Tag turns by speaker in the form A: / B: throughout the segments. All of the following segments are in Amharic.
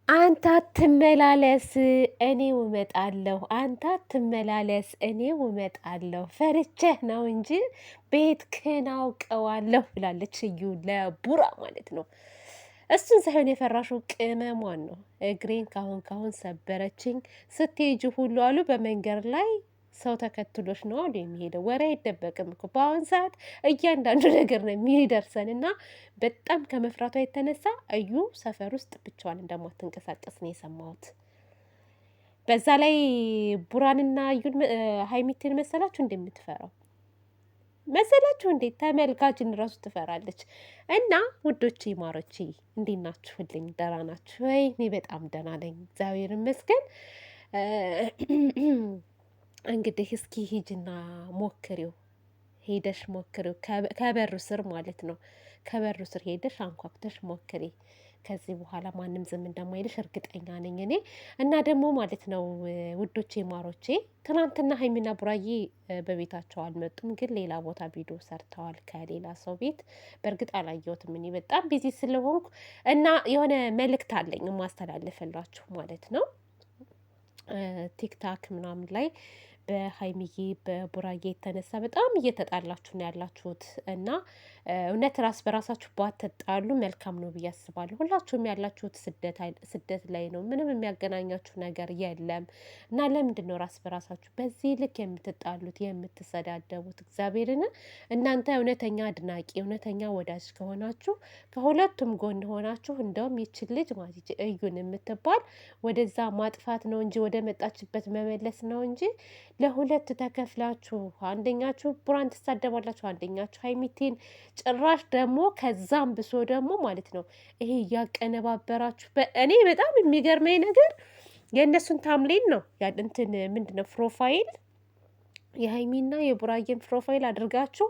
A: አንተ አትመላለስ እኔው እመጣለሁ፣ አንተ አትመላለስ እኔው እመጣለሁ፣ ፈርቼህ ነው እንጂ ቤትክን አውቀዋለሁ ብላለች እዩ ለቡራ ማለት ነው። እሱን ሳይሆን የፈራሽው ቅመሟን ነው። እግሬን ካሁን ካሁን ሰበረችኝ ስትሄጂ ሁሉ አሉ በመንገድ ላይ ሰው ተከትሎች ነው አሉ የሚሄደው። ወሬ አይደበቅም እኮ በአሁን ሰዓት እያንዳንዱ ነገር ነው የሚደርሰን እና በጣም ከመፍራቷ የተነሳ እዩ ሰፈር ውስጥ ብቻዋን እንደማትንቀሳቀስ ነው የሰማሁት። በዛ ላይ ቡራንና እዩን ሀይሚትን መሰላችሁ እንደምትፈራው መሰላችሁ እንዴ? ተመልካችን ራሱ ትፈራለች። እና ውዶቼ ማሮቼ እንዴት ናችሁልኝ? ደህና ናችሁ ወይ? እኔ በጣም ደህና ነኝ እግዚአብሔር ይመስገን። እንግዲህ እስኪ ሂጅና ሞክሪው፣ ሄደሽ ሞክሪው ከበሩ ስር ማለት ነው። ከበሩ ስር ሄደሽ አንኳኩተሽ ሞክሪ። ከዚህ በኋላ ማንም ዝም እንደማይልሽ እርግጠኛ ነኝ እኔ። እና ደግሞ ማለት ነው ውዶቼ ማሮቼ ትናንትና ሀይሚና ቡራዬ በቤታቸው አልመጡም፣ ግን ሌላ ቦታ ቪዲዮ ሰርተዋል ከሌላ ሰው ቤት። በእርግጥ አላየሁትም እኔ በጣም ቢዚ ስለሆንኩ እና የሆነ መልእክት አለኝ ማስተላለፍላችሁ ማለት ነው። ቲክታክ ምናምን ላይ በሀይሚዬ በቡራዬ የተነሳ በጣም እየተጣላችሁ ነው ያላችሁት እና እውነት ራስ በራሳችሁ ባትጣሉ መልካም ነው ብዬ አስባለሁ። ሁላችሁም ያላችሁት ስደት ላይ ነው። ምንም የሚያገናኛችሁ ነገር የለም እና ለምንድን ነው ራስ በራሳችሁ በዚህ ልክ የምትጣሉት የምትሰዳደቡት? እግዚአብሔርን እናንተ እውነተኛ አድናቂ እውነተኛ ወዳጅ ከሆናችሁ ከሁለቱም ጎን ሆናችሁ እንደውም ይችን ልጅ ማለት እዩን የምትባል ወደዛ ማጥፋት ነው እንጂ ወደ መጣችበት መመለስ ነው እንጂ ለሁለት ተከፍላችሁ አንደኛችሁ ቡራን ትሳደባላችሁ፣ አንደኛችሁ ሀይሚቴን ጭራሽ ደግሞ ከዛም ብሶ ደግሞ ማለት ነው ይሄ እያቀነባበራችሁ። እኔ በጣም የሚገርመኝ ነገር የእነሱን ታምሌን ነው እንትን ምንድን ነው ፕሮፋይል የሀይሚና የቡራዬን ፕሮፋይል አድርጋችሁ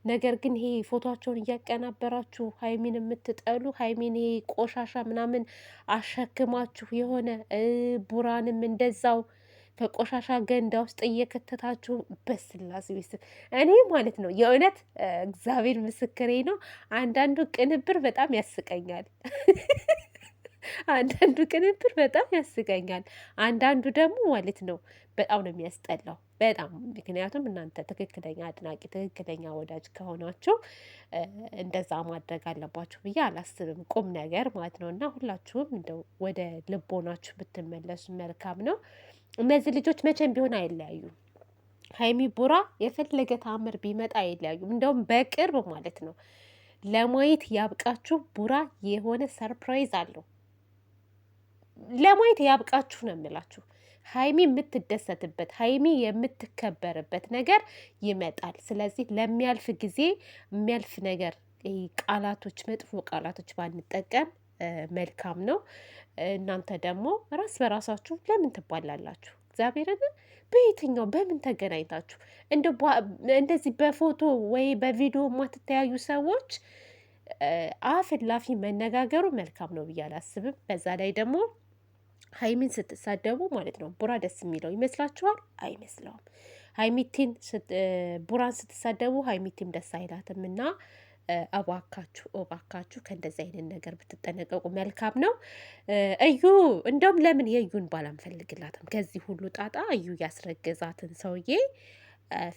A: ነገር ግን ይሄ ፎቶቸውን እያቀናበራችሁ ሀይሚን የምትጠሉ ሀይሚን ይሄ ቆሻሻ ምናምን አሸክማችሁ የሆነ ቡራንም እንደዛው ከቆሻሻ ገንዳ ውስጥ እየከተታችሁ በስላሴ ቤት እኔ ማለት ነው የእውነት እግዚአብሔር ምስክሬ ነው። አንዳንዱ ቅንብር በጣም ያስቀኛል። አንዳንዱ ቅንብር በጣም ያስቀኛል። አንዳንዱ ደግሞ ማለት ነው በጣም ነው የሚያስጠላው። በጣም ምክንያቱም እናንተ ትክክለኛ አድናቂ ትክክለኛ ወዳጅ ከሆናችሁ እንደዛ ማድረግ አለባችሁ ብዬ አላስብም። ቁም ነገር ማለት ነው እና ሁላችሁም እንደው ወደ ልቦናችሁ ብትመለሱ መልካም ነው። እነዚህ ልጆች መቼም ቢሆን አይለያዩም። ሀይሚ ቡራ የፈለገ ተአምር ቢመጣ አይለያዩም። እንደውም በቅርብ ማለት ነው ለማየት ያብቃችሁ። ቡራ የሆነ ሰርፕራይዝ አለው ለማየት ያብቃችሁ ነው የምላችሁ። ሀይሚ የምትደሰትበት ሀይሚ የምትከበርበት ነገር ይመጣል። ስለዚህ ለሚያልፍ ጊዜ የሚያልፍ ነገር ቃላቶች መጥፎ ቃላቶች ባንጠቀም መልካም ነው። እናንተ ደግሞ ራስ በራሳችሁ ለምን ትባላላችሁ? እግዚአብሔርን በየትኛው በምን ተገናኝታችሁ እንደዚህ በፎቶ ወይ በቪዲዮ የማትተያዩ ሰዎች አፍ ላፊ መነጋገሩ መልካም ነው ብዬ አላስብም። በዛ ላይ ደግሞ ሀይሚን ስትሳደቡ ማለት ነው ቡራ ደስ የሚለው ይመስላችኋል? አይመስለውም። ሀይሚቲን ቡራን ስትሳደቡ ሀይሚቲም ደስ አይላትም እና እባካችሁ እባካችሁ ከእንደዚህ አይነት ነገር ብትጠነቀቁ መልካም ነው። እዩ እንደውም ለምን የእዩን ባል አንፈልግላትም? ከዚህ ሁሉ ጣጣ እዩ ያስረገዛትን ሰውዬ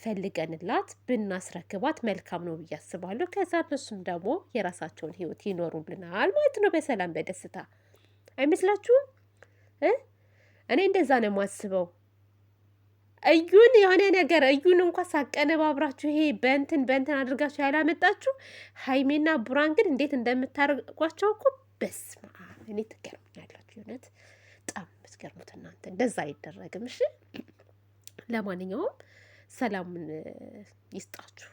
A: ፈልገንላት ብናስረክባት መልካም ነው ብዬ አስባለሁ። ከዛ እነሱም ደግሞ የራሳቸውን ህይወት ይኖሩልናል ማለት ነው በሰላም በደስታ አይመስላችሁም? እኔ እንደዛ ነው የማስበው። እዩን የሆነ ነገር እዩን እንኳን ሳቀነባብራችሁ ይሄ በእንትን አድርጋችሁ ያላመጣችሁ ሀይሜና ቡራን ግን እንዴት እንደምታደርጓቸው እኮ በስመ አብ እኔ ትገርሙኛላችሁ። እውነት በጣም የምትገርሙት እናንተ። እንደዛ አይደረግም። እሺ ለማንኛውም ሰላሙን ይስጣችሁ።